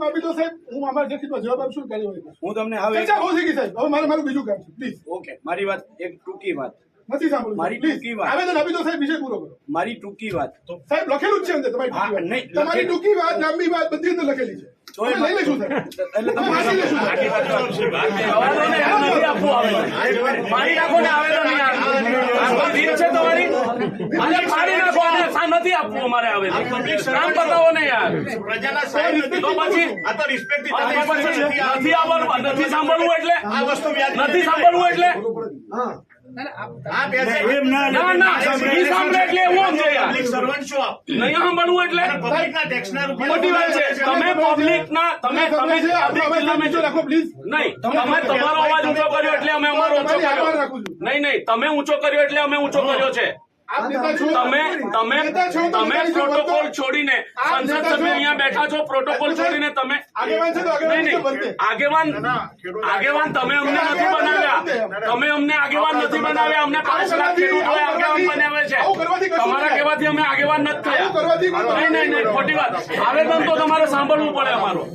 આપી દો સાહેબ, હું અમારા લેખિતમાં જવાબ આપશું કાર્યવાહી. હું તમને હવે ચર્ચા બહુ થઈ ગઈ સાહેબ, હવે મારું બીજું કામ છે, પ્લીઝ. ઓકે, મારી વાત એક ટૂંકી વાત, નથી સાંભળવું મારી પ્લીઝ. ટૂંકી વાત. આવેદન આપી દો સાહેબ, વિષય પૂરો કરો. મારી ટૂંકી વાત. સાહેબ લખેલું જ છે અંદર તમારી હા, ટૂંકી વાત. નહીં, તમારી લખેલું. ટૂંકી વાત, લાંબી વાત બધી અંદર લખેલી છે. તો અમે લઈ લઈશું સાહેબ. એટલે તમે વાંચી લેશું સાહેબ. આવેદન નથી આપવું આવેદન. મારી નાખો ને આવેદન નહીં આપવું. આ રીત છે તમારી? અને ફાડી નાખો અને નથી આપવું અમારે આવેદન. કામ બતાવો ને યાર. પ્રજાના સાહેબ તો પછી આ તો રિસ્પેક્ટ નથી આવવાનું, નથી સાંભળવું એટલે આ વસ્તુ નથી સાંભળવું એટલે આ બેસે ના ના નહીં સાંભળે એટલે એવું સમજે યાર. પબ્લિક સર્વન્ટ છો આપ નહીં સાંભળવું એટલે પબ્લિકના ટેક્સના મોટી વાત છે. તમે પબ્લિક ના તમે તમે છે, આપણો અવાજ નીચો રાખો પ્લીઝ. નહીં તમે તમારો અવાજ ઊંચો કર્યો એટલે અમે અમારો ઊંચો તમારી આભાર કર્યો. રાખું છું. નહીં નહીં તમે ઊંચો કર્યો એટલે અમે ઊંચો કર્યો છે. આપ નેતા છો. તમે તમે નેતા છો, તમે નેતાની જો પ્રોટોકોલ વર્તન. છોડીને આપ સંસદ નેતા છો. સભ્ય અહીંયા બેઠા છો, પ્રોટોકોલ છોડીને તમે આગેવાન છે તો આગેવાન નહીં રીતે વર્તે. નહીં આગેવાન તમે અમને નથી બનાવ્યા. તમે અમને આગેવાન નથી બનાવ્યા. અમને 5 લાખ ખેડૂતોએ આગેવાન બનાવે છે. આવું કરવાથી કશું તમારા નહીં. કહેવાથી અમે આગેવાન નથી આવું થયા. કરવાથી કોઈ નહીં નહીં નહીં ખોટી વાત. આવેદન તો તમારે સાંભળવું પડે અમારું.